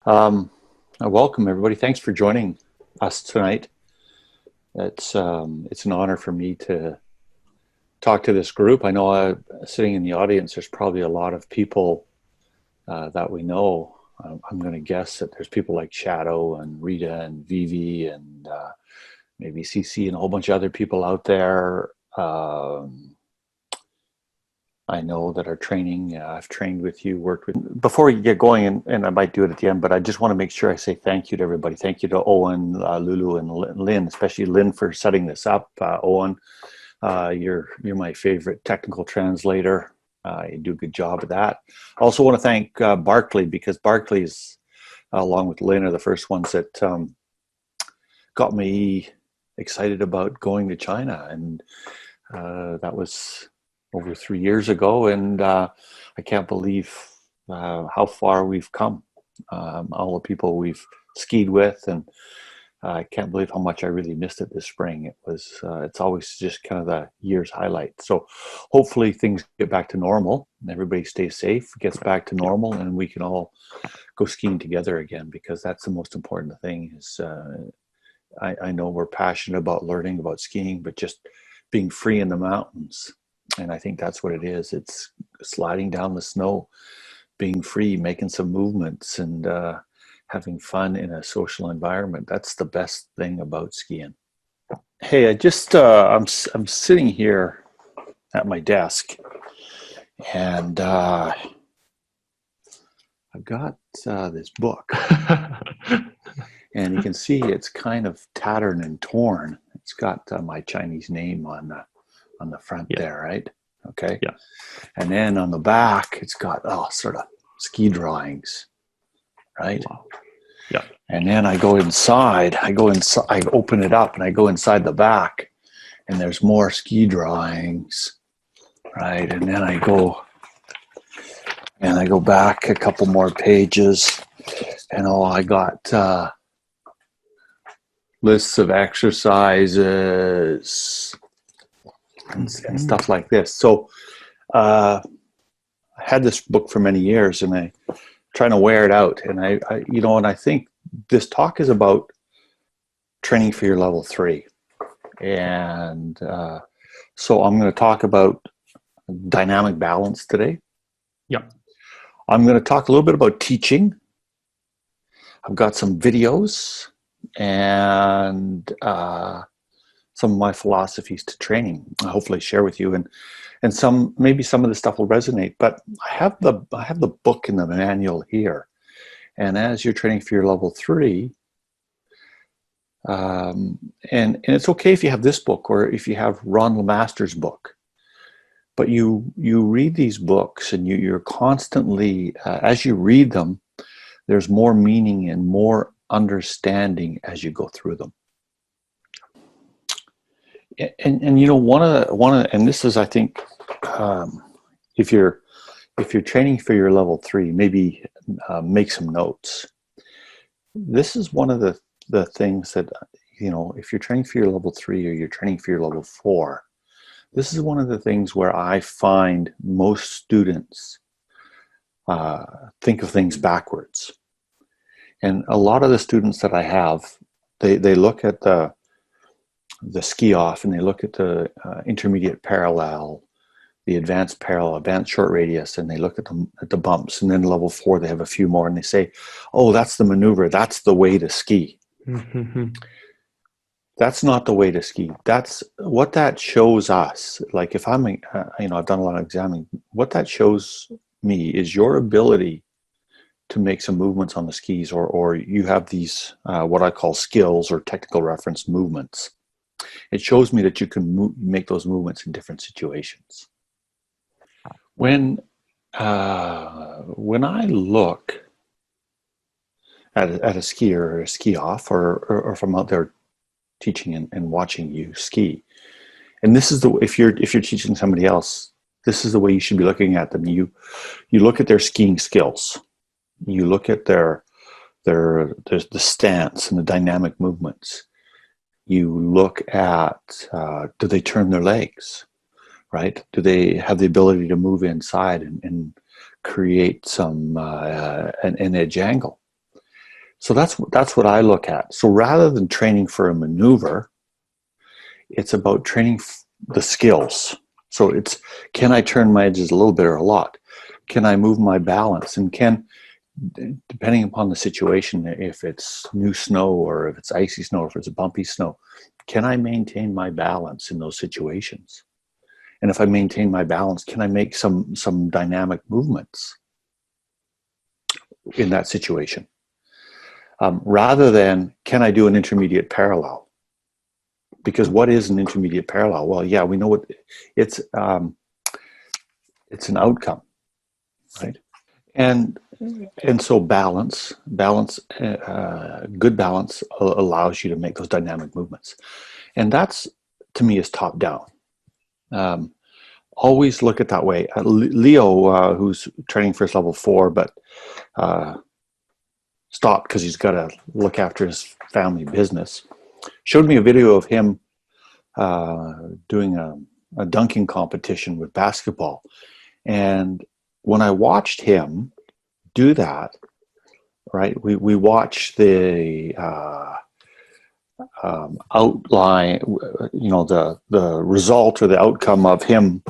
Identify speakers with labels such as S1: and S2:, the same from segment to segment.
S1: Um, Welcome everybody. Thanks for joining us tonight. It's an honor for me to talk to this group. I know sitting in the audience, there's probably a lot of people that we know. I'm going to guess that there's people like Shadow and Rita and Vivi and maybe CC and a whole bunch of other people out there. I know that our training, I've trained with you, worked with. Before we get going, and I might do it at the end, but I just want to make sure I say thank you to everybody. Thank you to Owen, Lulu, and Lynn, especially Lynn for setting this up. Owen, you're my favorite technical translator. You do a good job of that. I also want to thank Barclay, because Barclay's, along with Lynn, are the first ones that got me excited about going to China, and that was over 3 years ago, and I can't believe how far we've come. All the people we've skied with, and I can't believe how much I really missed it this spring. It's always just kind of the year's highlight. So hopefully things get back to normal, and everybody stays safe, gets back to normal, and we can all go skiing together again, because that's the most important thing. Is I know we're passionate about learning about skiing, but just being free in the mountains. And I think that's what it is. It's sliding down the snow, being free, making some movements, and having fun in a social environment. That's the best thing about skiing. Hey, I'm sitting here at my desk, and I've got this book, and you can see it's kind of tattered and torn. It's got my Chinese name on the front there, right? Okay.
S2: Yeah.
S1: And then on the back, it's got sort of ski drawings, right?
S2: Wow. Yeah.
S1: And then I go inside, I open it up, and I go inside the back, and there's more ski drawings, right? And then I go back a couple more pages, and I got lists of exercises and stuff like this. So I had this book for many years, and I'm trying to wear it out. And I think this talk is about training for your level 3. And so I'm going to talk about dynamic balance today.
S2: Yeah.
S1: I'm going to talk a little bit about teaching. I've got some videos and some of my philosophies to training. I'll hopefully share with you, and maybe some of the stuff will resonate. But I have the book and the manual here, and as you're training for your level 3, and it's okay if you have this book or if you have Ron LeMaster's book, but you read these books, and you're constantly as you read them, there's more meaning and more understanding as you go through them. And one of the, and this is, I think, if you're training for your level 3, maybe make some notes. This is one of the things that, if you're training for your level 3 or you're training for your level 4, this is one of the things where I find most students think of things backwards. And a lot of the students that I have, they look at the ski off, and they look at the intermediate parallel, the advanced parallel, advanced short radius, and they look at the bumps, and then level 4 they have a few more, and they say, oh, that's the maneuver, that's the way to ski.
S2: Mm-hmm.
S1: That's not the way to ski. That's what that shows us. Like, if I'm I've done a lot of examining, what that shows me is your ability to make some movements on the skis, or you have these what I call skills or technical reference movements. It shows me that you can make those movements in different situations. When I look at a skier or a ski off, or if I'm out there teaching and watching you ski, and this is if you're teaching somebody else, this is the way you should be looking at them. You look at their skiing skills. You look at their the stance and the dynamic movements. You look at, do they turn their legs, right? Do they have the ability to move inside and create some an edge angle? So that's what I look at. So rather than training for a maneuver, it's about training the skills. So it's, can I turn my edges a little bit or a lot? Can I move my balance? And depending upon the situation, if it's new snow or if it's icy snow or if it's bumpy snow, can I maintain my balance in those situations? And if I maintain my balance, can I make some dynamic movements in that situation? Rather than, can I do an intermediate parallel? Because what is an intermediate parallel? Well, yeah, we know what it's an outcome, right? And so good balance allows you to make those dynamic movements. And that's, to me, is top down. Always look at that way. Leo, who's training for his level 4, but stopped because he's got to look after his family business, showed me a video of him doing a dunking competition with basketball. And when I watched him do that, right, we watched the outline, the result or the outcome of him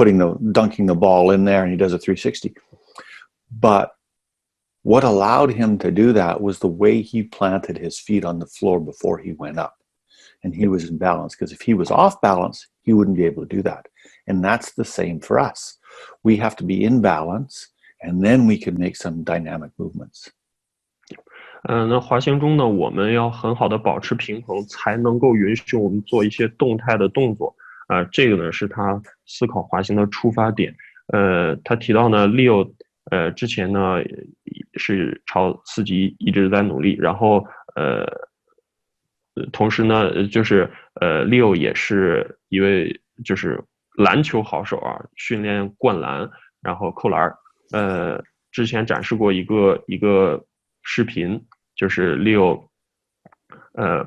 S1: dunking the ball in there, and he does a 360. But what allowed him to do that was the way he planted his feet on the floor before he went up. And he was in balance, because if he was off balance, he wouldn't be able to do that. And that's the same for us. We have to be in balance, and then we can make some dynamic movements.
S2: 那滑行中呢，我们要很好的保持平衡，才能够允许我们做一些动态的动作。这个呢是他思考滑行的出发点。他提到呢 ，Leo 之前呢是朝4级一直在努力，然后同时呢就是Leo 也是一位就是篮球好手啊，训练灌篮，然后扣篮。之前展示过一个视频，就是 Leo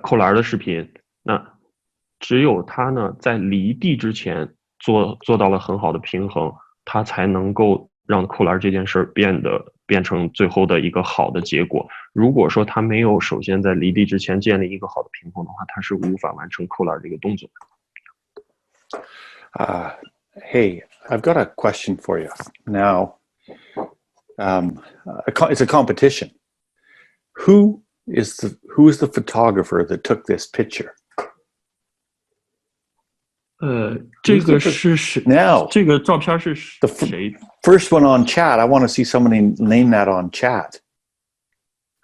S2: 扣篮的视频。那只有他呢在离地之前做到了很好的平衡，他才能够让扣篮这件事变成最后的一个好的结果。如果说他没有首先在离地之前建立一个好的平衡的话，他是无法完成扣篮这个动作。
S1: Hey, I've got a question for you. Now, it's a competition. Who is the photographer that took this picture?
S2: 这个是谁？
S1: Now,
S2: 这个照片是谁
S1: first one on chat. I want to see somebody name that on chat.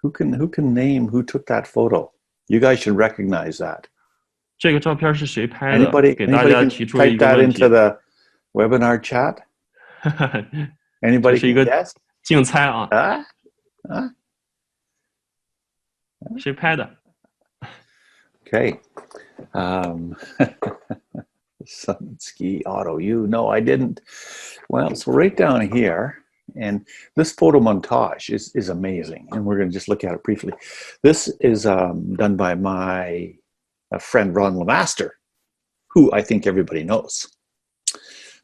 S1: Who can name who took that photo? You guys should recognize that.
S2: 这个照片是谁拍的？
S1: Anybody
S2: 给大家
S1: can
S2: 提出一
S1: type
S2: 个
S1: that
S2: 问题。
S1: into the webinar chat? Anybody
S2: 这是一
S1: can
S2: 个
S1: guess?
S2: 竞猜啊，
S1: Huh?
S2: 谁拍的？
S1: Okay. Ski Otto, no, I didn't. Well, so right down here, and this photo montage is amazing, and we're going to just look at it briefly. This is done by my friend Ron Lemaster, who I think everybody knows.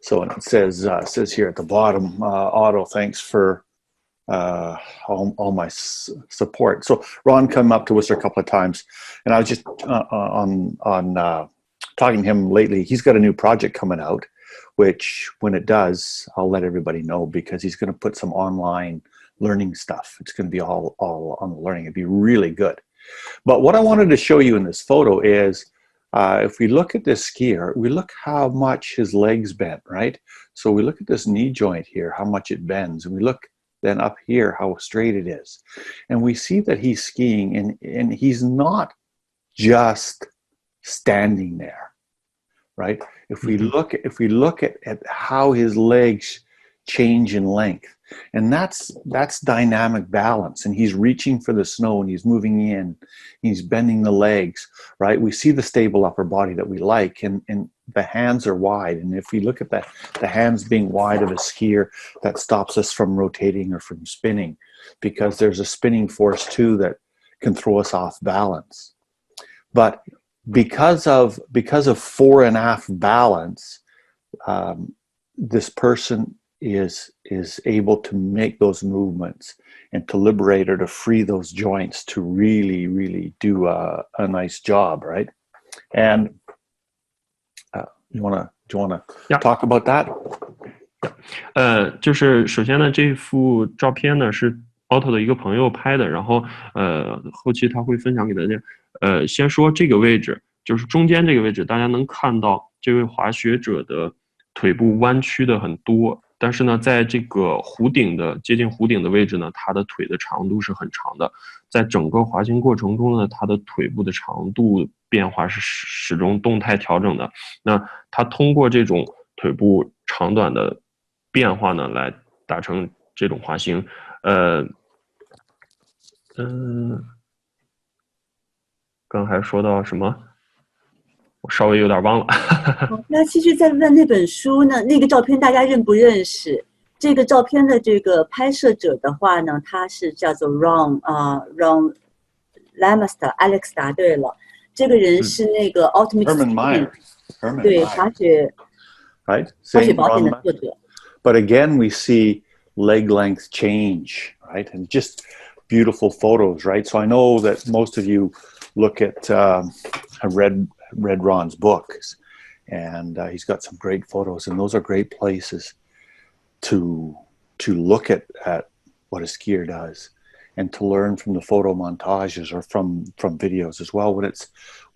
S1: So it says here at the bottom, Otto, thanks for all my support. So Ron came up to us a couple of times, and I was just on talking to him lately. He's got a new project coming out, which when it does, I'll let everybody know, because he's going to put some online learning stuff. It's going to be all on the learning. It'd be really good. But what I wanted to show you in this photo is, if we look at this skier, we look how much his legs bent, right? So we look at this knee joint here, how much it bends, and we look then up here how straight it is. And we see that he's skiing, and he's not just standing there, right? If we look at how his legs change in length, and that's dynamic balance, and he's reaching for the snow, and he's moving in, he's bending the legs, right? We see the stable upper body that we like, and the hands are wide, and if we look at that, the hands being wide of a skier, that stops us from rotating or from spinning, because there's a spinning force too that can throw us off balance. But because of fore and aft balance, this person is able to make those movements and to liberate or to free those joints to really do a nice job, right? And do you want to talk about that?
S2: 就是首先呢，这幅照片呢是 Otto 的一个朋友拍的，然后后期他会分享给大家。先说这个位置，就是中间这个位置，大家能看到这位滑雪者的腿部弯曲的很多，但是呢，在这个接近弧顶的位置呢，他的腿的长度是很长的。在整个滑行过程中呢，他的腿部的长度变化是始终动态调整的。那他通过这种腿部长短的变化呢，来达成这种滑行。刚才说到什么？我稍微有点忘了。
S3: 那其实，在问那本书呢，那个照片大家认不认识？这个照片的这个拍摄者的话呢，他是叫做 Ron Lamester Alex 答对了，这个人是那个 Ultimate
S1: Herman Myers
S3: 对滑雪
S1: right
S3: 滑雪宝典的作者。
S1: But again, we see leg length change, right? And just beautiful photos, right? So I know that most of you look at have read Ron's books, and he's got some great photos, and those are great places to look at what a skier does and to learn from the photo montages or from videos as well. When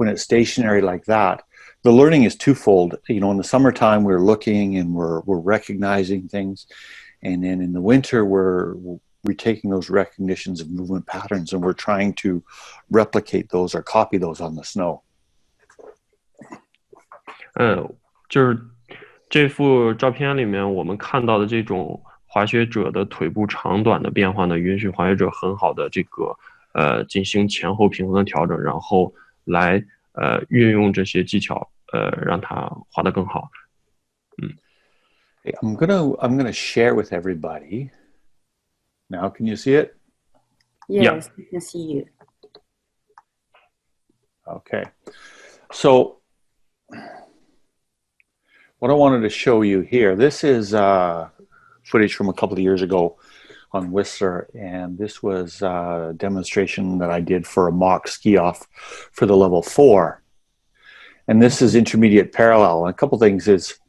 S1: it's stationary like that, the learning is twofold. You know, in the summertime we're looking and we're recognizing things, and then in the winter we're taking those recognitions of movement patterns and we're trying to replicate those or copy those on the snow.
S2: 就是这幅照片里面我们看到的这种滑雪者的腿部长短的变化呢，允许滑雪者很好的这个进行前后平衡的调整，然后来运用这些技巧让它滑得更好。
S1: I'm gonna share with everybody. Now, can you see it?
S3: Yes, I can see you.
S1: Okay. So what I wanted to show you here, this is footage from a couple of years ago on Whistler, and this was a demonstration that I did for a mock ski off for the level 4. And this is intermediate parallel. And a couple things is,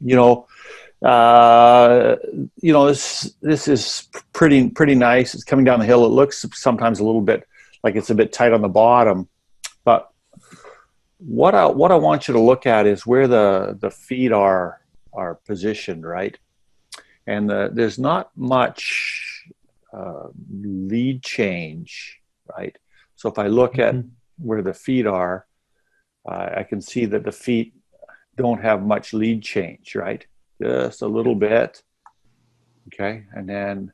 S1: this is pretty nice. It's coming down the hill. It looks sometimes a little bit like it's a bit tight on the bottom, but what I want you to look at is where the feet are positioned, right? And there's not much lead change, right? So if I look at where the feet are, I can see that the feet don't have much lead change, right? Just a little bit. Okay, and then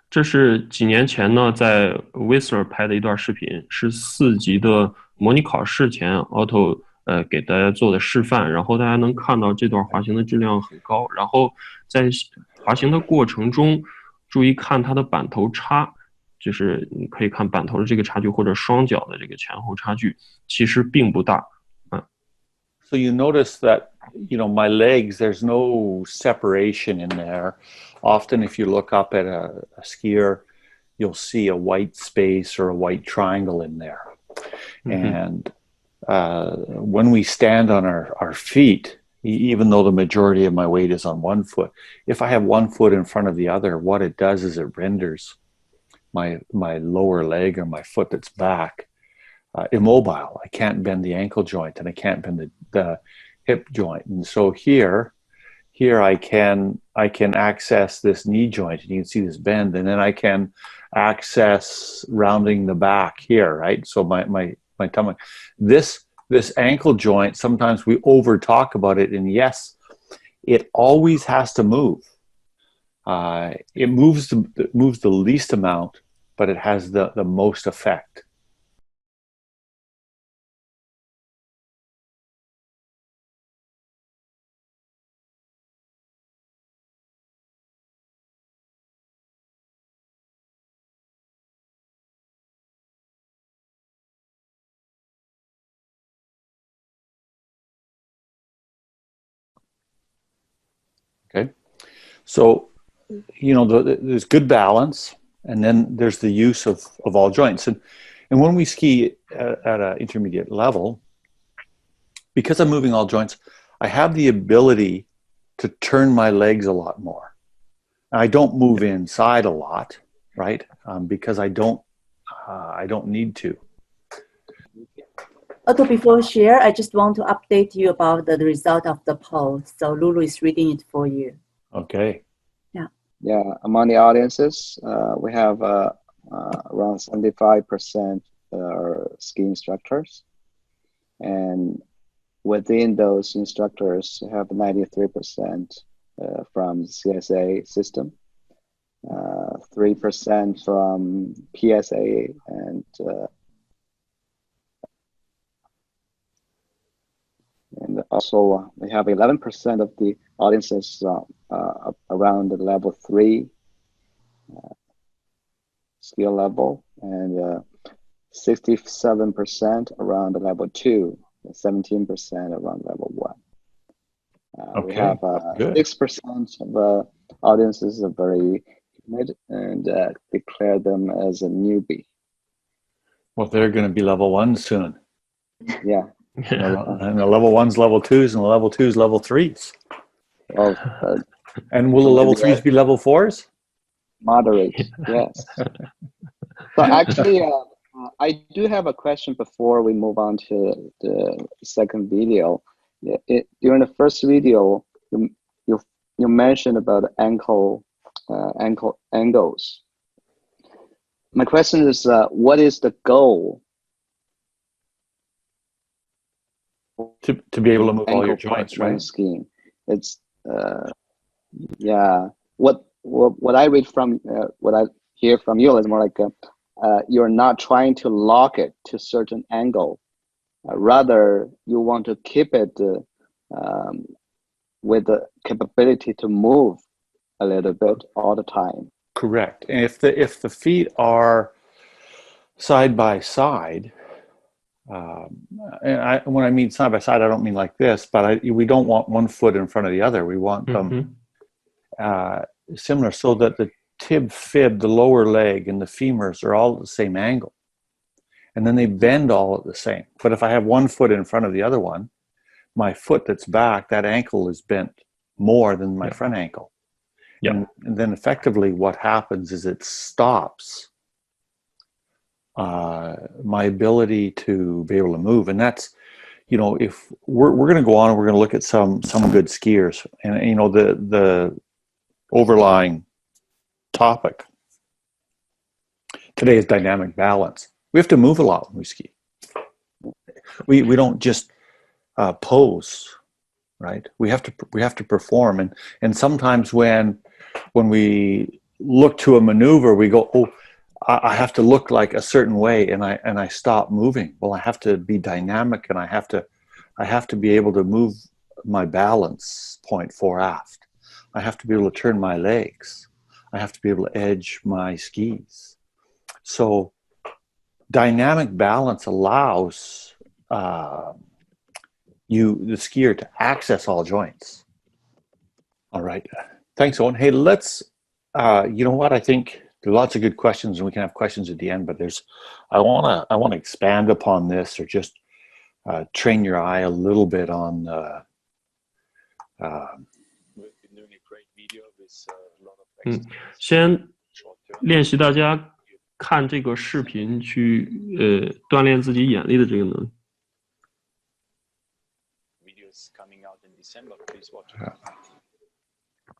S2: 这是几年前呢，在 Whistler 拍的一段视频，是4级的模拟考试前 Otto 给大家做的示范，然后大家能看到这段滑行的质量很高，然后在滑行的过程中，注意看它的板头差，就是你可以看板头的这个差距或者双脚的这个前后差距，其实并不大。
S1: So you notice that, my legs, there's no separation in there. Often if you look up at a skier, you'll see a white space or a white triangle in there. And when we stand on our feet, even though the majority of my weight is on one foot, if I have one foot in front of the other, what it does is it renders my lower leg or my foot that's back immobile. I can't bend the ankle joint and I can't bend the hip joint. And so here I can access this knee joint, and you can see this bend, and then I can access rounding the back here, right? So my tummy, this ankle joint, sometimes we over talk about it, and yes, it always has to move. It moves the least amount, but it has the most effect. Okay. So, there's good balance, and then there's the use of all joints. And when we ski at an intermediate level, because I'm moving all joints, I have the ability to turn my legs a lot more. I don't move inside a lot, right? Because I don't need to.
S3: Otto, before share, I just want to update you about the result of the poll. So Lulu is reading it for you.
S1: Okay.
S4: Yeah, among the audiences, we have around 75% are ski instructors. And within those instructors, we have 93% from CSA system, 3% from PSA, and also we have 11% of the audiences around the level 3 skill level, and 67% around the level 2, 17% around level 1.
S1: Okay.
S4: We have 6% of the audiences are very timid and declare them as a newbie.
S1: Well, they're going to be level 1 soon.
S4: Yeah.
S1: And the level 1s, level 2s, and the level 2s, level 3s.
S4: Well,
S1: and will the level 3s be level 4s?
S4: Moderate, yes. So actually, I do have a question before we move on to the second video. During the first video, you mentioned about ankle angles. My question is, what is the goal?
S1: To be able to move all your joints, right?
S4: Skiing. It's yeah. What I read from what I hear from you is more like you're not trying to lock it to a certain angle. Rather, you want to keep it with the capability to move a little bit all the time.
S1: Correct. And if the feet are side by side, and when I mean side by side, I don't mean like this, but we don't want one foot in front of the other. We want them similar, so that the tib, fib, the lower leg, and the femurs are all at the same angle. And then they bend all at the same. But if I have one foot in front of the other one, my foot that's back, that ankle is bent more than my front ankle. And then effectively what happens is it stops my ability to be able to move. And that's, if we're going to go on and we're going to look at some good skiers, and the overlying topic today is dynamic balance. We have to move a lot when we ski. We don't just pose, right? We have to perform, and sometimes when we look to a maneuver, we go, oh, I have to look like a certain way, and I stop moving. Well, I have to be dynamic, and I have to be able to move my balance point fore aft. I have to be able to turn my legs. I have to be able to edge my skis. So dynamic balance allows the skier to access all joints. All right. Thanks, Owen. Hey, let's, you know what? I think there are lots of good questions, and we can have questions at the end, but I want to expand upon this, or just train your eye a little bit on
S2: 先练习大家看这个视频去锻炼自己眼力的这个能力。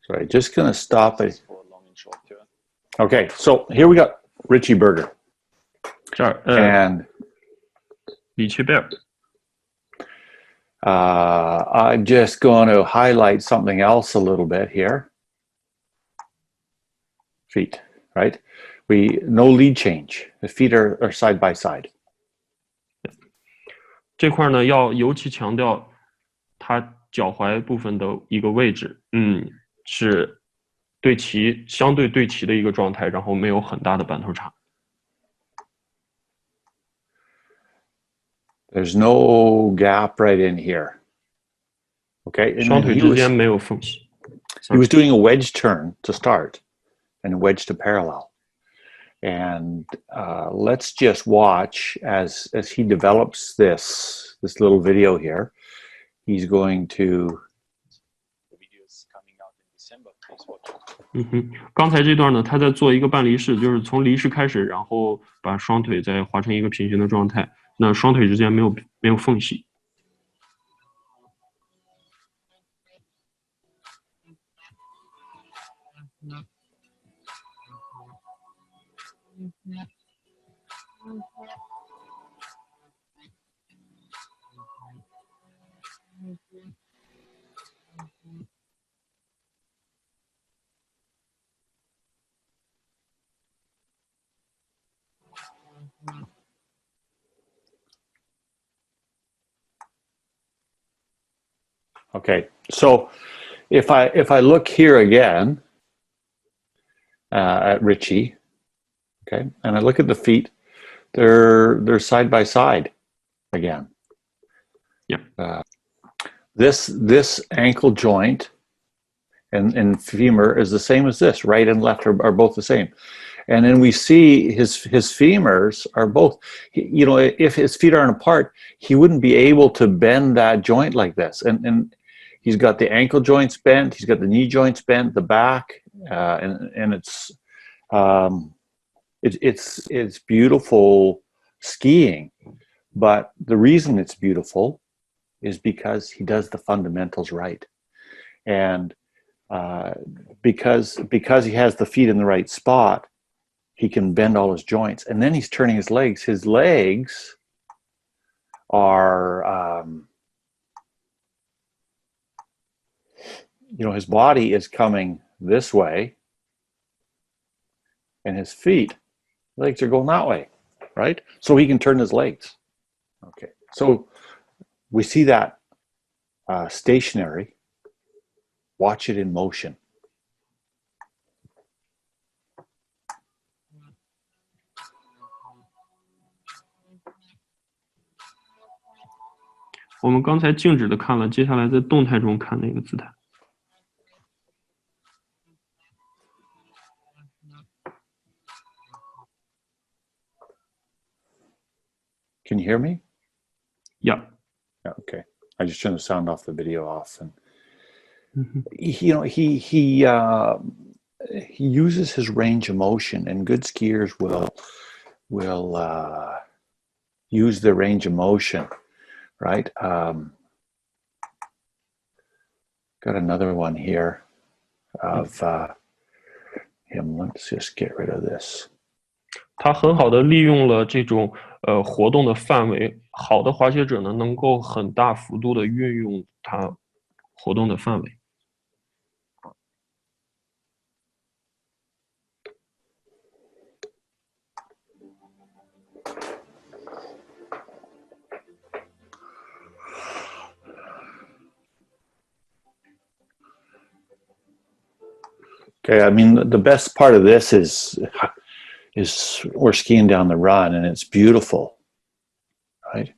S1: Sorry, just gonna stop it. Okay, so here we got Richie Berger.
S2: 这儿
S1: and
S2: 李奇贝尔。
S1: I'm just going to highlight something else a little bit here. Feet, right? No lead change. The feet are side by side.
S2: 这块呢，要尤其强调他脚踝部分的一个位置，是相对对齐的一个状态，然后没有很大的板头差。
S1: There's no gap right in here. Okay.
S2: 双腿之间没有缝隙。
S1: he was doing a wedge turn to start and a wedge to parallel. And let's just watch as he develops this little video here. He's going to. The video is coming out in December. Please watch.
S2: 刚才这段呢，他在做一个半离式，就是从离式开始，然后把双腿再滑成一个平行的状态，那双腿之间没有缝隙。
S1: Okay, so if I look here again at Richie, okay, and I look at the feet, they're side by side again.
S2: Yeah.
S1: This ankle joint and femur is the same as this. Right and left are both the same. And then we see his femurs are both, you know, if his feet aren't apart, he wouldn't be able to bend that joint like this. And he's got the ankle joints bent, he's got the knee joints bent, the back, and it's beautiful skiing. But the reason it's beautiful is because he does the fundamentals right. And because he has the feet in the right spot, he can bend all his joints. And then he's turning his legs. His legs are, you know, his body is coming this way, and his legs are going that way, right? So he can turn his legs. Okay, so we see that stationary. Watch it in motion.
S2: 我们刚才静止的看了，接下来在动态中看那个姿态。
S1: Can you hear me?
S2: Yeah.
S1: Okay. I just turned the sound off, the video off, and
S2: Mm-hmm.
S1: he uses his range of motion, and good skiers will use their range of motion, right? Got another one here of him. Let's just get rid of this.
S2: 他很好的利用了这种活动的范围，好的滑雪者呢能够很大幅度的运用他活动的范围。
S1: Okay, I mean the best part of this is we're skiing down the run and it's beautiful, right?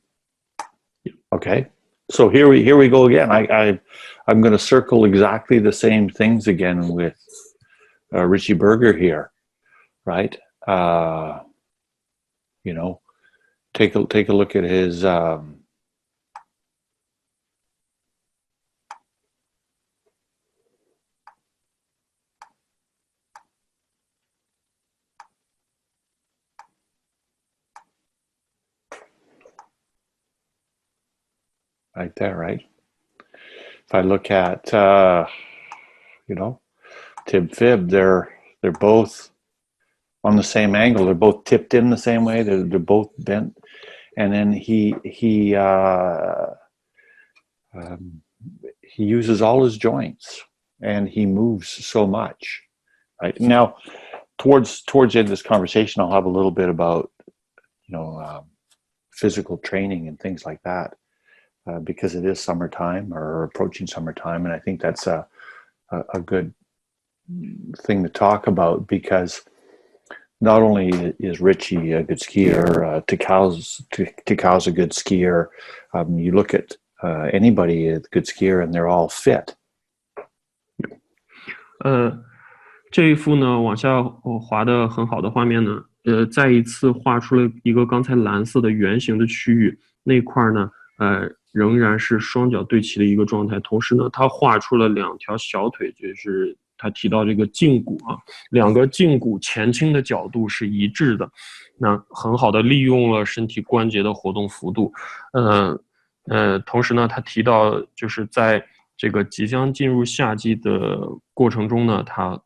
S1: Okay, so here we go again. I'm going to circle exactly the same things again with Richie Berger here, right? You know, take a look at his. Right there, right? If I look at, you know, tib fib, they're both on the same angle. They're both tipped in the same way. They're both bent, and then he uses all his joints, and he moves so much. Right now, towards the end of this conversation, I'll have a little bit about, you know, physical training and things like that. Because it is summertime or approaching summertime, and I think that's a good thing to talk about, because not only is Richie a good skier, Takau's a good skier. You look at anybody a good skier, and they're all fit.
S2: 这一幅呢往下滑的很好的画面呢，再一次画出了一个刚才蓝色的圆形的区域，那块呢，仍然是双脚对齐的一个状态。同时呢，他画出了两条小腿，就是他提到这个胫骨啊，两个胫骨前倾的角度是一致的，那很好的利用了身体关节的活动幅度。同时呢，他提到就是在这个即将进入夏季的过程中呢，他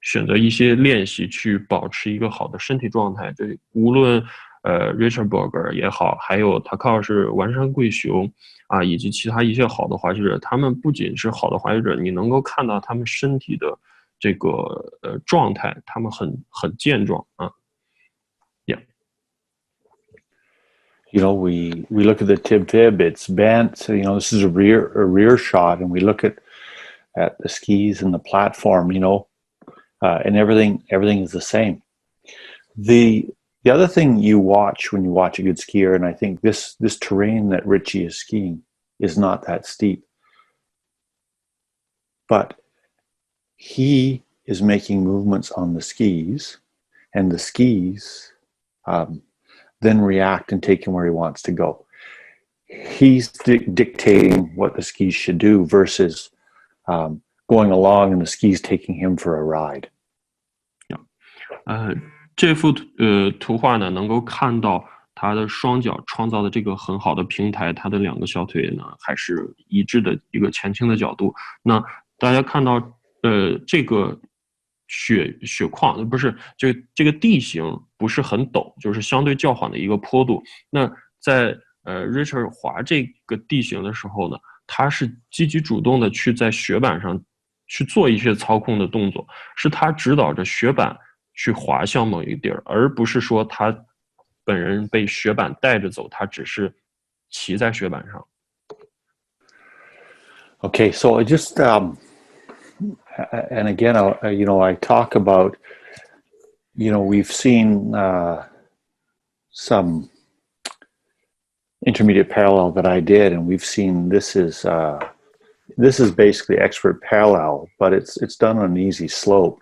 S2: 选择一些练习去保持一个好的身体状态。这无论Richard Berger 也好，还有他靠是丸山贵雄啊，以及其他一些好的滑雪者，他们不仅是好的滑雪者，你能够看到他们身体的这个状态，他们很健壮啊。Yeah.
S1: You know, we look at the tib, it's bent. So, you know, this is a rear shot, and we look at the skis and the platform, you know, and everything is the same. The other thing you watch when you watch a good skier, and I think this terrain that Richie is skiing is not that steep, but he is making movements on the skis, and the skis then react and take him where he wants to go. He's dictating what the skis should do versus going along and the skis taking him for a ride.
S2: 这幅图画呢，能够看到他的双脚创造的这个很好的平台，他的两个小腿呢还是一致的一个前倾的角度。那大家看到这个雪况不是这个地形不是很陡，就是相对较缓的一个坡度。那在Richard 滑这个地形的时候呢，他是积极主动的去在雪板上去做一些操控的动作，是他指导着雪板去滑向某一个地儿，而不是说他本人被雪板带着走，他只是骑在雪板上。
S1: Okay, so I just and again, you know, I talk about, you know, we've seen some intermediate parallel that I did, and we've seen this is basically expert parallel, but it's done on an easy slope.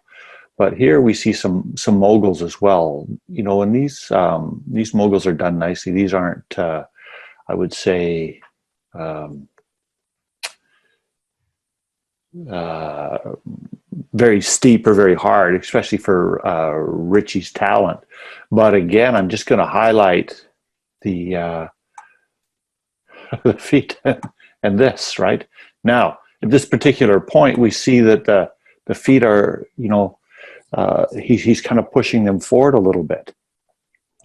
S1: But here we see some moguls as well, you know, and these moguls are done nicely. These aren't, I would say, very steep or very hard, especially for Richie's talent. But again, I'm just going to highlight the feet and this, right? Now, at this particular point, we see that the feet are, you know, he's kind of pushing them forward a little bit.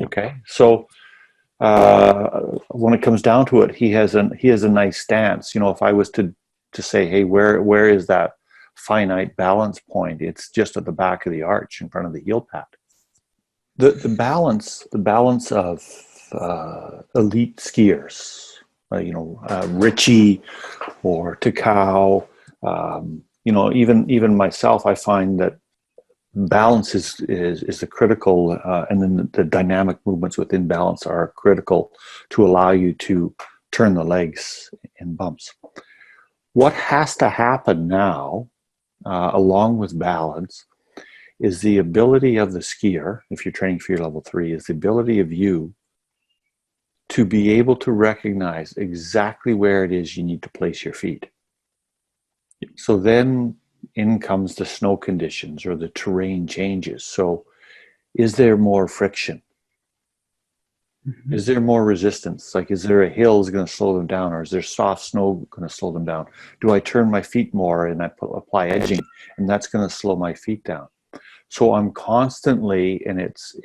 S1: Okay, so when it comes down to it, he has a nice stance. You know, if I was to say, hey, where is that finite balance point? It's just at the back of the arch in front of the heel pad. The balance of elite skiers, you know, Richie or Takao, you know, even myself, I find that balance is the critical, and then the dynamic movements within balance are critical to allow you to turn the legs in bumps. What has to happen now, along with balance, is the ability of the skier, if you're training for your level 3, is the ability of you to be able to recognize exactly where it is you need to place your feet. So then in comes the snow conditions or the terrain changes. So is there more friction? Mm-hmm. Is there more resistance? Like, is there a hill is going to slow them down, or is there soft snow going to slow them down? Do I turn my feet more and I apply edging, and that's going to slow my feet down? So I'm constantly, and it's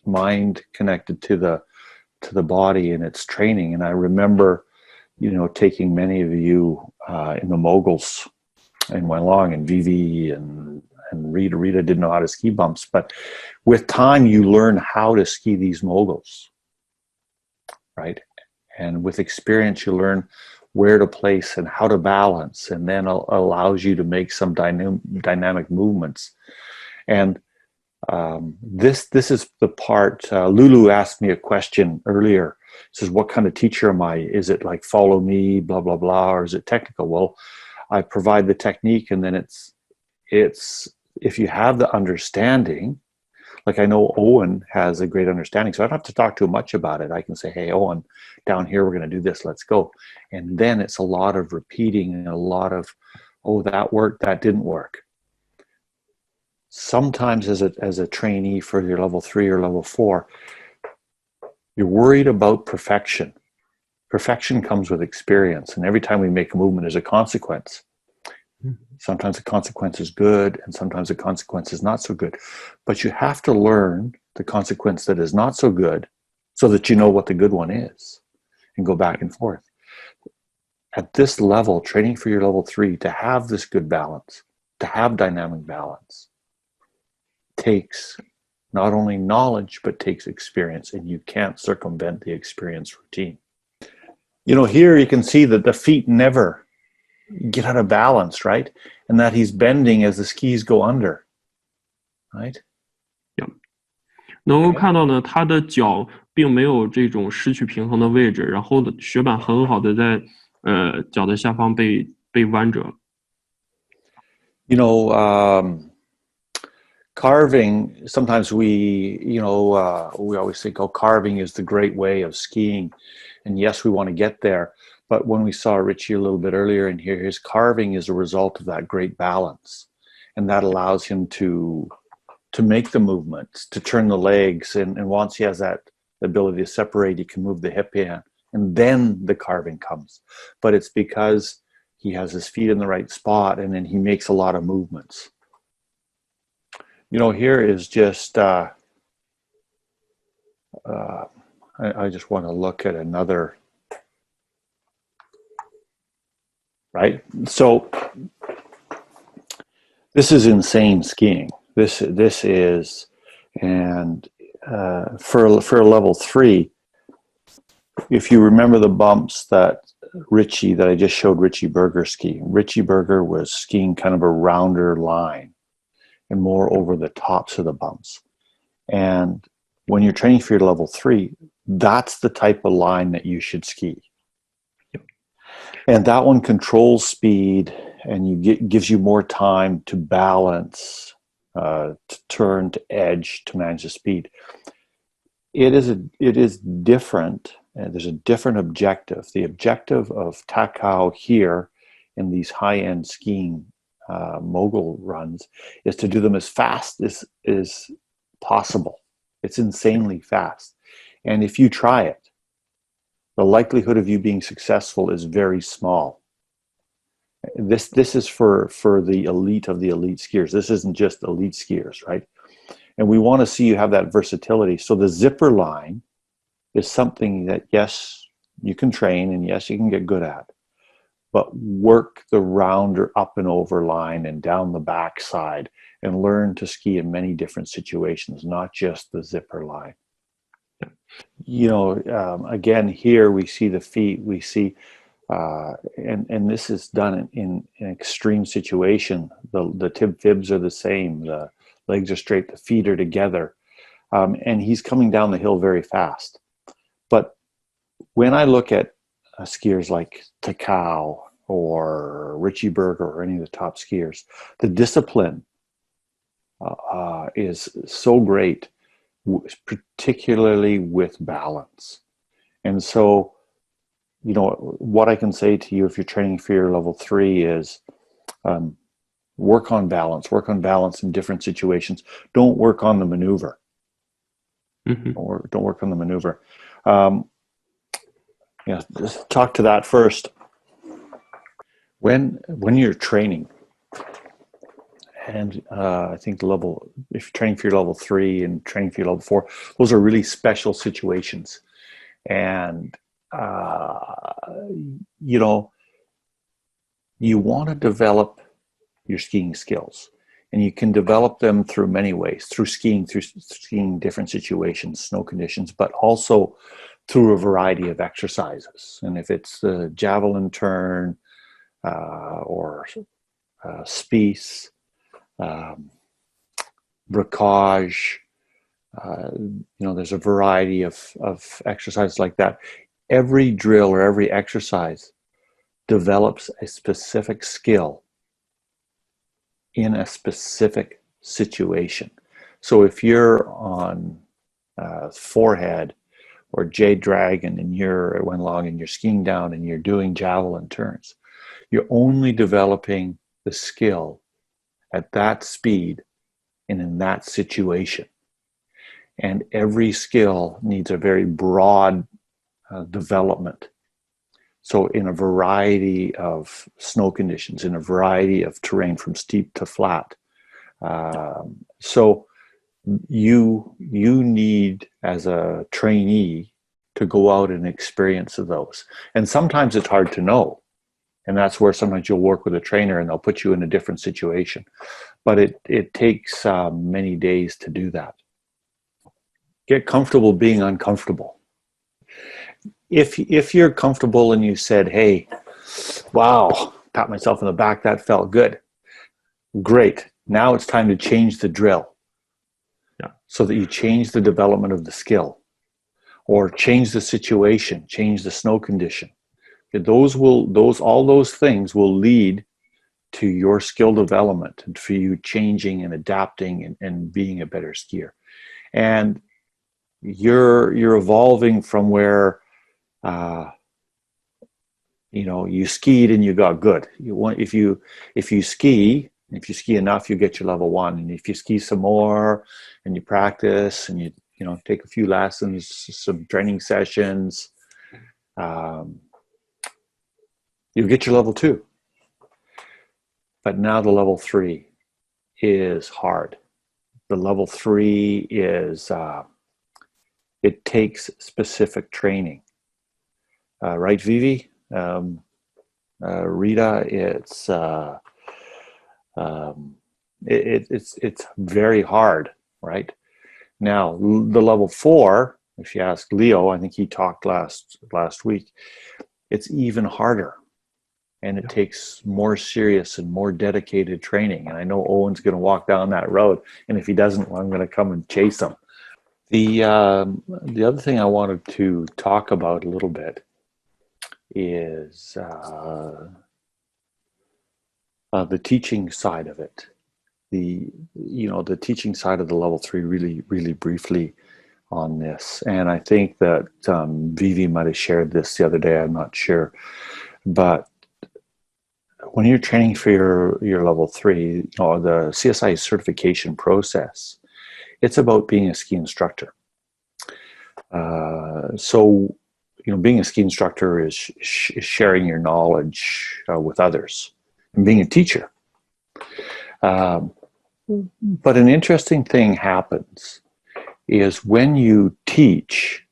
S1: mind connected to the body and its training. And I remember, you know, taking many of you in the moguls and went along, and Vivi and Rita didn't know how to ski bumps, but with time you learn how to ski these moguls, right? And with experience you learn where to place and how to balance, and then allows you to make some dynamic movements. And this is the part, Lulu asked me a question earlier, says, what kind of teacher am I? Is it like follow me, blah, blah, blah, or is it technical? Well, I provide the technique, and then it's it's if you have the understanding, like I know Owen has a great understanding, so I don't have to talk too much about it. I can say, hey, Owen, down here, we're going to do this, let's go. And then it's a lot of repeating and a lot of, oh, that worked, that didn't work. Sometimes as a trainee for your level 3 or level 4, you're worried about perfection. Perfection comes with experience, and every time we make a movement, there's a consequence. Sometimes the consequence is good, and sometimes the consequence is not so good. But you have to learn the consequence that is not so good so that you know what the good one is and go back and forth. At this level, training for your level 3, to have this good balance, to have dynamic balance, takes not only knowledge, but takes experience, and you can't circumvent the experience routine. You know, here you can see that the feet never get out of balance, right? And that he's bending as the skis go under, right?
S2: Yeah. 能够看到呢，他的脚并没有这种失去平衡的位置，然后雪板很好的在脚的下方被弯折。
S1: You know, carving, sometimes we always think, oh, carving is the great way of skiing. And yes, we want to get there. But when we saw Richie a little bit earlier in here, his carving is a result of that great balance. And that allows him to make the movements, to turn the legs. And once he has that ability to separate, he can move the hip in. And then the carving comes. But it's because he has his feet in the right spot, and then he makes a lot of movements. You know, here is just, I just want to look at another, right? So this is insane skiing. This is, and for a level 3, if you remember the bumps that I just showed Richie Berger ski. Richie Berger was skiing kind of a rounder line and more over the tops of the bumps. And when you're training for your level 3, that's the type of line that you should ski. And that one controls speed, and gives you more time to balance, to turn, to edge, to manage the speed. It is different. There's a different objective. The objective of Takao here in these high-end skiing mogul runs is to do them as fast as possible. It's insanely fast. And if you try it, the likelihood of you being successful is very small. This is for the elite of the elite skiers. This isn't just elite skiers, right? And we want to see you have that versatility. So the zipper line is something that, yes, you can train, and yes, you can get good at. But work the rounder up and over line and down the backside, and learn to ski in many different situations, not just the zipper line. You know, again, here we see the feet, we see, and this is done in an extreme situation. The tib fibs are the same, the legs are straight, the feet are together, and he's coming down the hill very fast. But when I look at skiers like Takao or Richie Berger or any of the top skiers, the discipline is so great, particularly with balance. And so, you know, what I can say to you if you're training for your level 3 is work on balance in different situations. Don't work on the maneuver. Mm-hmm. Don't work on the maneuver. Yeah, just talk to that first. When you're training, and I think if you're training for your level 3 and training for your level 4, those are really special situations. And you know, you want to develop your skiing skills, and you can develop them through many ways, through skiing different situations, snow conditions, but also through a variety of exercises. And if it's the javelin turn or spice, brocage, you know, there's a variety of exercises like that. Every drill or every exercise develops a specific skill in a specific situation. So if you're on forehead or jade dragon and you're went along and you're skiing down and you're doing javelin turns, you're only developing the skill at that speed and in that situation. And every skill needs a very broad development. So in a variety of snow conditions, in a variety of terrain from steep to flat. So you need, as a trainee, to go out and experience those. And sometimes it's hard to know. And that's where sometimes you'll work with a trainer and they'll put you in a different situation. But it takes many days to do that. Get comfortable being uncomfortable. If you're comfortable and you said, hey, wow, pat myself on the back, that felt good. Great. Now it's time to change the drill.
S2: Yeah.
S1: So that you change the development of the skill or change the situation, change the snow condition. All those things will lead to your skill development and for you changing and adapting and being a better skier. And you're evolving from where you skied and you got good. If you ski enough, you get your level 1. And if you ski some more and you practice and you take a few lessons, some training sessions, you'll get your level 2. But now the level 3 is hard. The level 3 is it takes specific training. Right, Vivi? Rita, it's very hard, right? Now, the level 4, if you ask Leo, I think he talked last week, it's even harder. And it takes more serious and more dedicated training. And I know Owen's going to walk down that road. And if he doesn't, well, I'm going to come and chase him. The other thing I wanted to talk about a little bit is the teaching side of it. The teaching side of the level 3 really, really briefly on this. And I think that Vivi might have shared this the other day. I'm not sure. But when you're training for your level 3, the CSI certification process, it's about being a ski instructor. So being a ski instructor is sharing your knowledge with others and being a teacher. But an interesting thing happens is when you teach,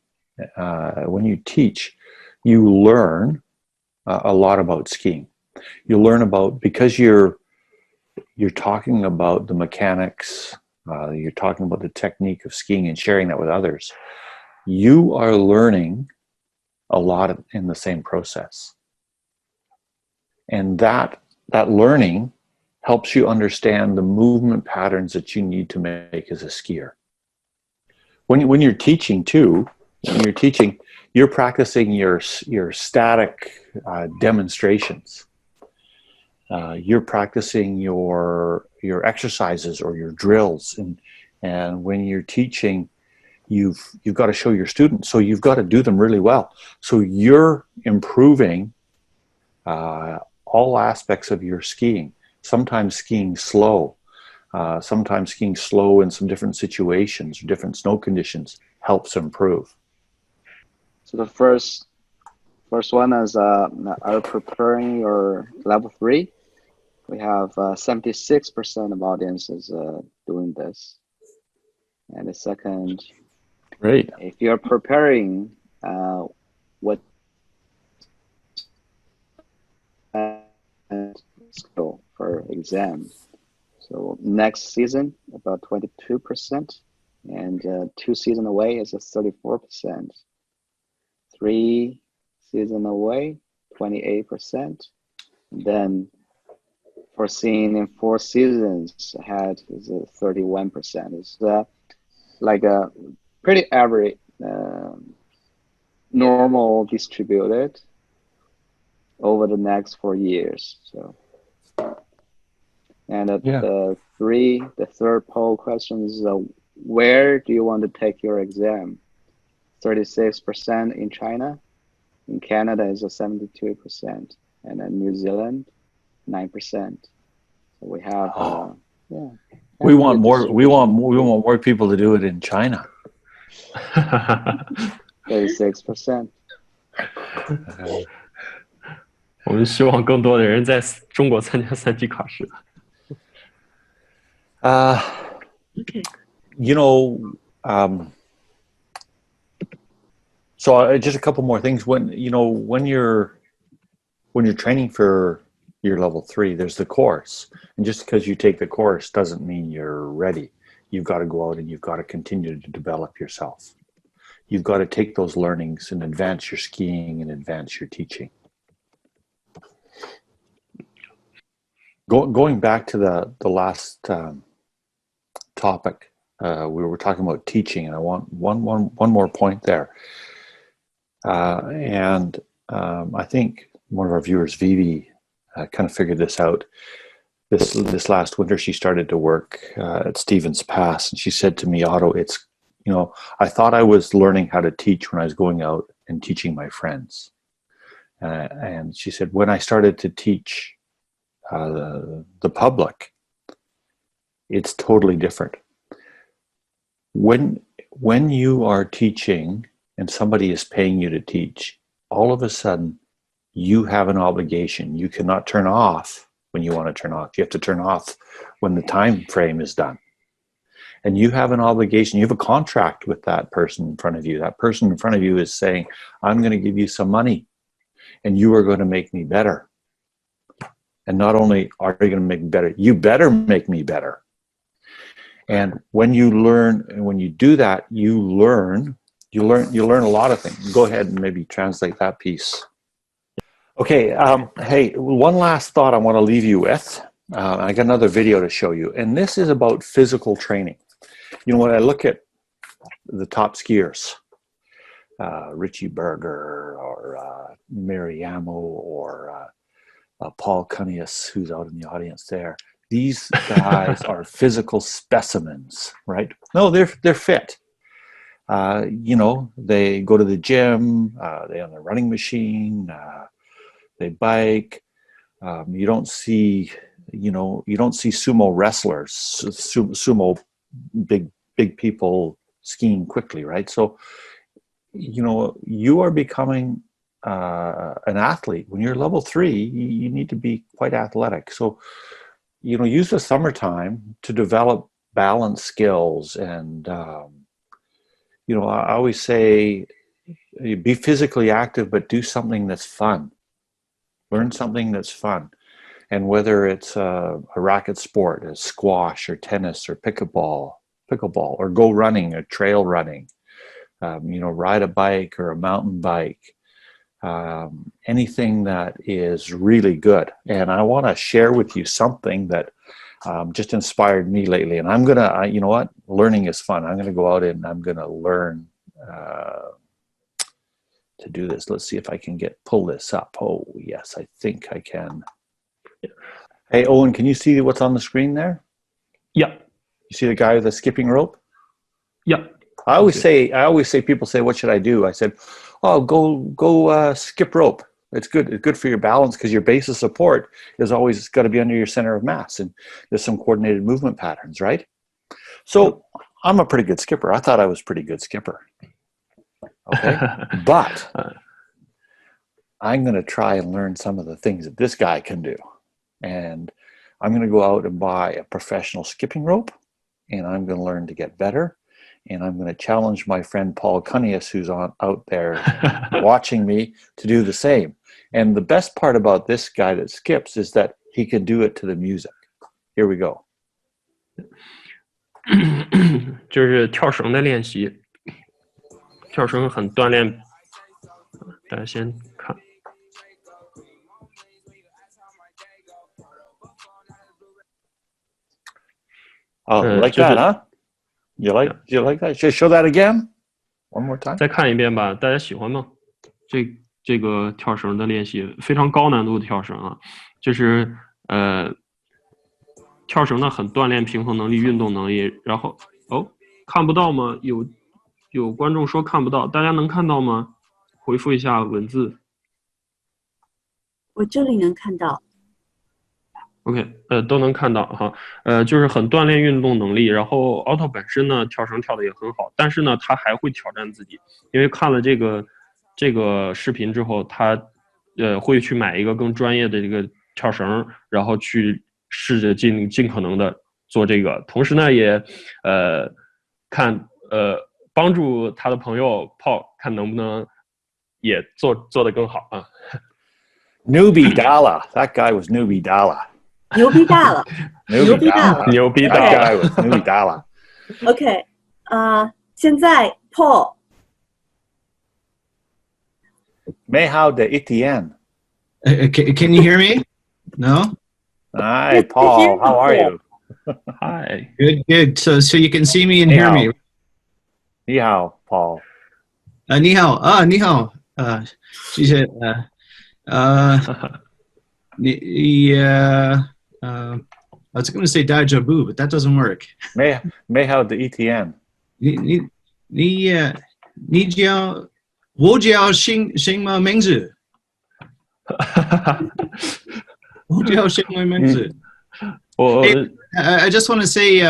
S1: you learn a lot about skiing. You learn about, because you're talking about the mechanics, you're talking about the technique of skiing and sharing that with others. You are learning a lot in the same process. And that learning helps you understand the movement patterns that you need to make as a skier. When you're teaching too, you're practicing your static demonstrations. You're practicing your exercises or your drills, and when you're teaching, you've got to show your students, so you've got to do them really well. So you're improving all aspects of your skiing. Sometimes skiing slow, sometimes skiing slow in some different situations or different snow conditions helps improve.
S4: So the first one is are preparing your level 3. We have 76% of audiences doing this. And the second,
S1: great.
S4: If you're preparing what skill for exam. So next season, about 22%, and 2 seasons away is 34%. 3 seasons away, 28%. Then foreseen in 4 seasons ahead is 31%. It's like a pretty average, normal distributed over the next 4 years. So And the third poll question is, where do you want to take your exam? 36% in China. In Canada is 72%, and in New Zealand, 9%. So we have,
S1: we want more people to do it in China.
S4: 36%.
S2: 我们希望更多的人在中国参加3级考试。
S3: Okay.
S1: You know, so just a couple more things. When you're training for your level 3, there's the course, and just because you take the course doesn't mean you're ready. You've got to go out and you've got to continue to develop yourself. You've got to take those learnings and advance your skiing and advance your teaching. Going back to the last topic, we were talking about teaching, and I want one more point there. And I think one of our viewers, Vivi, kind of figured this out. This last winter, she started to work at Stevens Pass, and she said to me, Otto, I thought I was learning how to teach when I was going out and teaching my friends. And she said, when I started to teach the public, it's totally different. When you are teaching and somebody is paying you to teach, all of a sudden you have an obligation. You cannot turn off when you want to turn off. You have to turn off when the time frame is done. And you have an obligation. You have a contract with that person in front of you. That person in front of you is saying, I'm going to give you some money and you are going to make me better. And not only are you going to make me better, you better make me better. And when you learn, and when you do that, you learn a lot of things. Go ahead and maybe translate that piece. Okay, hey, one last thought I want to leave you with. I got another video to show you, and this is about physical training. You know, when I look at the top skiers, Richie Berger or Mary Amo or Paul Cunnius, who's out in the audience there, these guys are physical specimens, right? No, they're fit. They go to the gym, they on the running machine, they bike. You don't see sumo wrestlers, sumo big people skiing quickly, right? So, you are becoming an athlete. When you're level 3, you need to be quite athletic. So, use the summertime to develop balance skills. And, I always say, be physically active, but do something that's fun. Learn something that's fun. And whether it's a racket sport, a squash or tennis or pickleball, or go running or trail running, ride a bike or a mountain bike, anything that is really good. And I want to share with you something that just inspired me lately. And I'm going to, learning is fun. I'm going to go out and I'm going to learn to do this. Let's see if I can pull this up. Oh, yes, I think I can. Hey, Owen, can you see what's on the screen there?
S2: Yeah.
S1: You see the guy with the skipping rope?
S2: Yeah.
S1: I always say, people say, what should I do? I said, oh, go skip rope. It's good. It's good for your balance because your base of support is always got to be under your center of mass. And there's some coordinated movement patterns, right? So I'm a pretty good skipper. I thought I was a pretty good skipper. Okay. But I'm going to try and learn some of the things that this guy can do. And I'm going to go out and buy a professional skipping rope, and I'm going to learn to get better. And I'm going to challenge my friend Paul Cunnius, who's out there watching me, to do the same. And the best part about this guy that skips is that he can do it to the music. Here we go.
S2: 就是跳绳的练习，跳绳很锻炼。大家先看。
S1: Oh, like that, huh? You like that? Should I show that again? One more time?
S2: 再看一遍吧，大家喜欢吗？这个跳绳的练习非常高难度的跳绳啊，就是跳绳呢很锻炼平衡能力、运动能力。然后看不到吗？有观众说看不到，大家能看到吗？回复一下文字。
S3: 我这里能看到。
S2: OK， 都能看到哈，就是很锻炼运动能力。然后 Otto 本身呢，跳绳跳的也很好，但是呢，他还会挑战自己，因为看了这个视频之后，他会去买一个更专业的这个跳绳，然后去试着尽可能的做这个，同时呢，也帮助他的朋友 Paul 看能不能也做得更好啊。
S1: Newbie Dalla, that guy was Newbie Dalla.
S3: 牛逼大了，牛逼大了，
S2: 牛逼大了
S1: That guy was Newbie Dalla.
S3: OK， 现在 Paul。
S1: Mehao de Etienne.
S5: Can you hear me? No?
S1: Hi, Paul. How are you?
S2: Hi.
S5: Good. So you can see me and hear me.
S1: Ni hao, Paul.
S5: 你好，你好，谢谢。I was going to say deja vu, but that doesn't work.
S1: Mehao de Etienne.
S5: 我叫什么名字？我叫什么名字？ I just want to say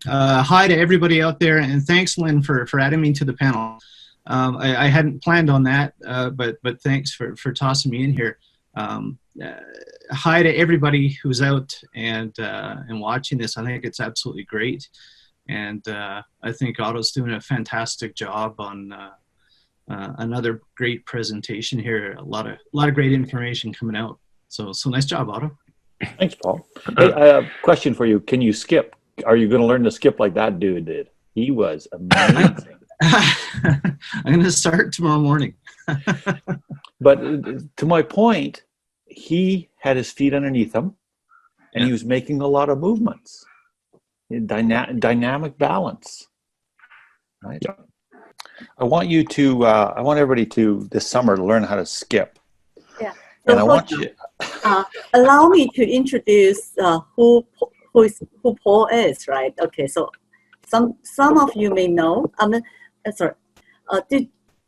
S5: hi to everybody out there, and thanks, Lynn, for adding me to the panel. I hadn't planned on that, but thanks for tossing me in here. Hi to everybody who's out and watching this. I think it's absolutely great, and I think Otto's doing a fantastic job on another great presentation here. A lot of great information coming out. So nice job, Otto.
S1: Thanks, Paul. Hey, I have a question for you. Can you skip? Are you going to learn to skip like that dude did? He was amazing.
S5: I'm going to start tomorrow morning.
S1: But to my point, he had his feet underneath him, and he was making a lot of movements. Dynamic balance. Right?
S2: Yeah.
S1: I want everybody to this summer to learn how to skip.
S3: Yeah.
S1: And I want you.
S3: Allow me to introduce who Paul is, right? Okay, so some of you may know. Sorry.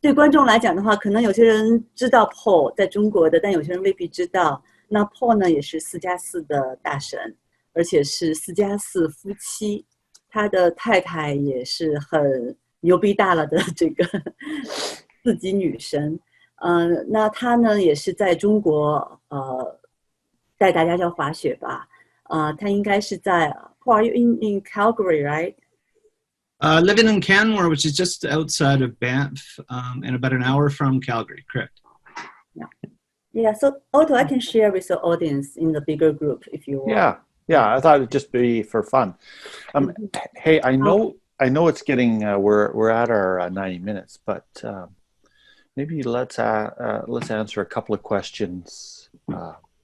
S3: 对观众来讲的话，可能有些人知道 Paul 在中国的，但有些人未必知道。那 Paul 呢，也是4+4的大神，而且是4+4夫妻。他的太太也是很牛逼大了的这个4级女神。那他呢也是在中国带大家叫滑雪吧。他应该是在 Who are you in Calgary, right?
S5: Living in Canmore, which is just outside of Banff, and about an hour from Calgary, correct?
S3: Yeah. So Otto, I can share with the audience in the bigger group if you want.
S1: Yeah. I thought it'd just be for fun. Hey, I know it's getting we're at our 90 minutes, but maybe let's answer a couple of questions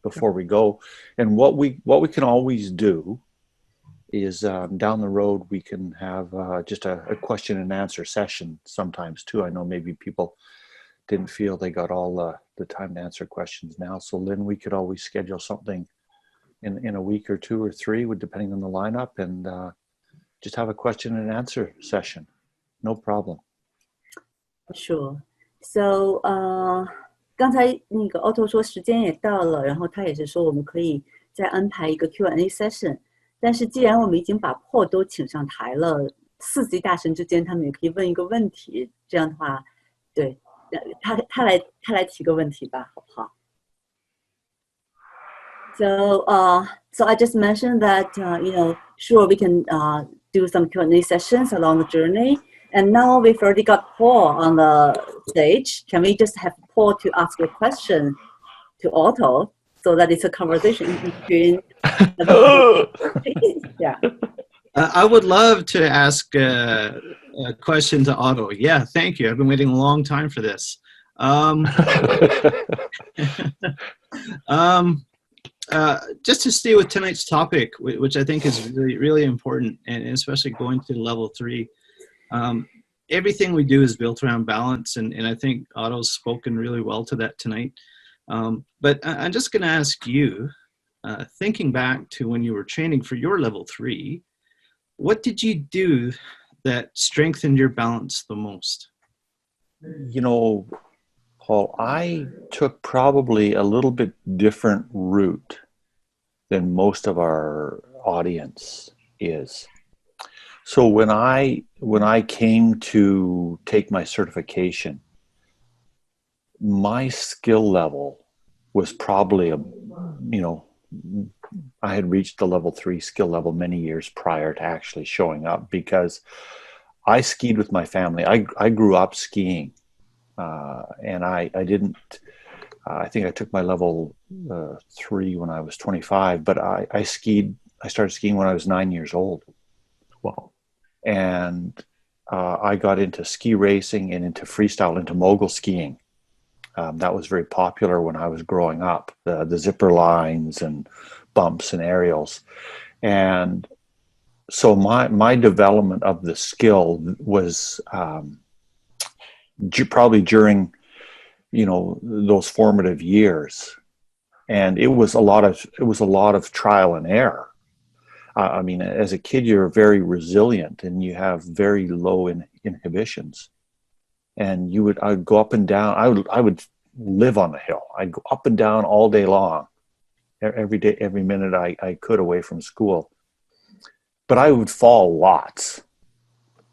S1: before we go. And what we can always do is down the road we can have just a question and answer session sometimes too. I know maybe people didn't feel they got all the time to answer questions now. So Lynn, we could always schedule something in a week or 2 or 3, depending on the lineup, and just have a question and answer session. No problem.
S3: Sure. So 刚才那个 Otto 说时间也到了，然后他也是说我们可以再安排一个 Q&A session。但是既然我们已经把 Paul 都请上台了，4级大神之间他们也可以问一个问题，这样的话，对，他来提个问题吧，好不好？ So I just mentioned that sure we can do some Q&A sessions along the journey, and now we've already got Paul on the stage. Can we just have Paul to ask a question to Otto so that it's a conversation between? Yeah.
S5: I would love to ask a question to Otto. Yeah, thank you. I've been waiting a long time for this. Just to stay with tonight's topic, which I think is really, really important, and especially going to level 3. Everything we do is built around balance, and I think Otto's spoken really well to that tonight. But I'm just going to ask you, thinking back to when you were training for your level 3, what did you do that strengthened your balance the most?
S1: You know, Paul, I took probably a little bit different route than most of our audience is. So when I came to take my certification, my skill level was probably I had reached the level 3 skill level many years prior to actually showing up, because I skied with my family. I grew up skiing, and I didn't. I think I took my level 3 when I was 25, but I started skiing when I was 9 years old.
S2: Wow.
S1: And I got into ski racing and into freestyle, into mogul skiing. That was very popular when I was growing up, the zipper lines and bumps and aerials. And so my development of the skill was probably during, those formative years. And it was a lot of trial and error. I mean, as a kid, you're very resilient and you have very low inhibitions. And I'd go up and down. I would live on the hill. I'd go up and down all day long, every day, every minute I could away from school. But I would fall lots,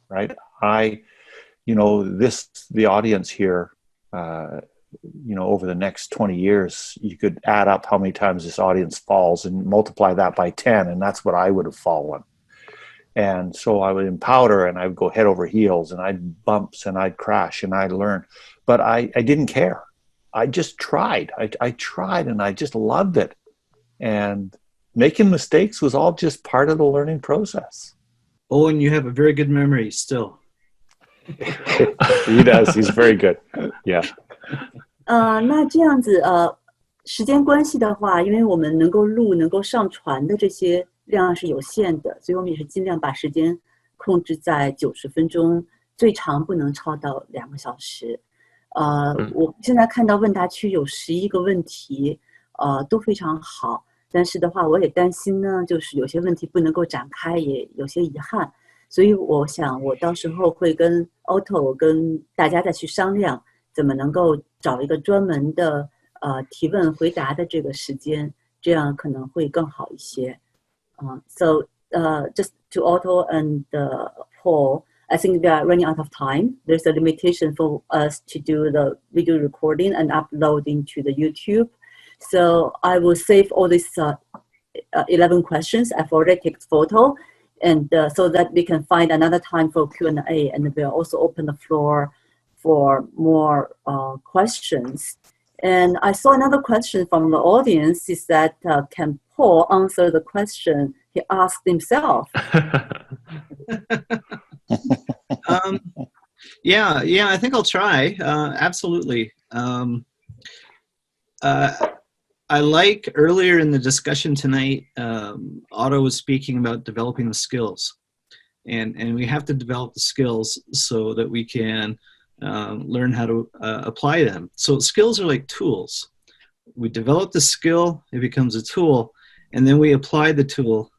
S1: right? The audience here, over the next 20 years, you could add up how many times this audience falls and multiply that by 10, and that's what I would have fallen. And so I would powder and I would go head over heels and I'd bumps and I'd crash and I'd learn. But I didn't care. I just tried. I tried and I just loved it. And making mistakes was all just part of the learning process.
S5: Oh, and you have a very good memory still.
S1: He does. He's very good. Yeah.
S3: 那这样子时间关系的话，因为我们能够录、能够上传的这些量是有限的，所以我们也是尽量把时间控制在90分钟，最长不能超到2个小时。我现在看到问答区有11个问题，都非常好。但是的话，我也担心呢，就是有些问题不能够展开，也有些遗憾。所以我想，我到时候会跟 Otto 跟大家再去商量，怎么能够找一个专门的提问回答的这个时间，这样可能会更好一些。So just to Otto and Paul, I think we are running out of time. There's a limitation for us to do the video recording and uploading to the YouTube. So I will save all these 11 questions. I've already taken photo, and so that we can find another time for Q&A, and we'll also open the floor for more questions. And I saw another question from the audience is that can Paul answer the question he asked himself?
S5: Yeah, I think I'll try. Absolutely. I like earlier in the discussion tonight, Otto was speaking about developing the skills, and we have to develop the skills so that we can learn how to apply them. So skills are like tools. We develop the skill, it becomes a tool, and then we apply the tool,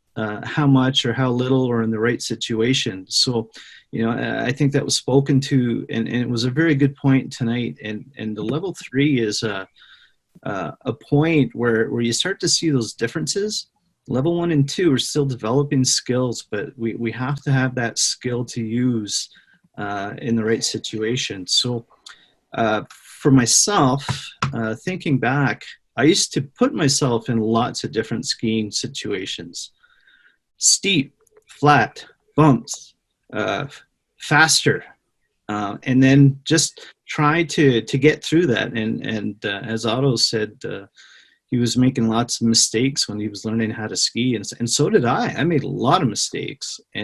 S5: how much or how little or in the right situation. So, I think that was spoken to, and it was a very good point tonight. And the level 3 is a point where you start to see those differences. Level 1 and 2 are still developing skills, but we have to have that skill to use in the right situation. So for myself, thinking back, I used to put myself in lots of different skiing situations. Steep, flat, bumps, faster, and then just try to get through that. And as Otto said, he was making lots of mistakes when he was learning how to ski, and so did I. I made a lot of mistakes.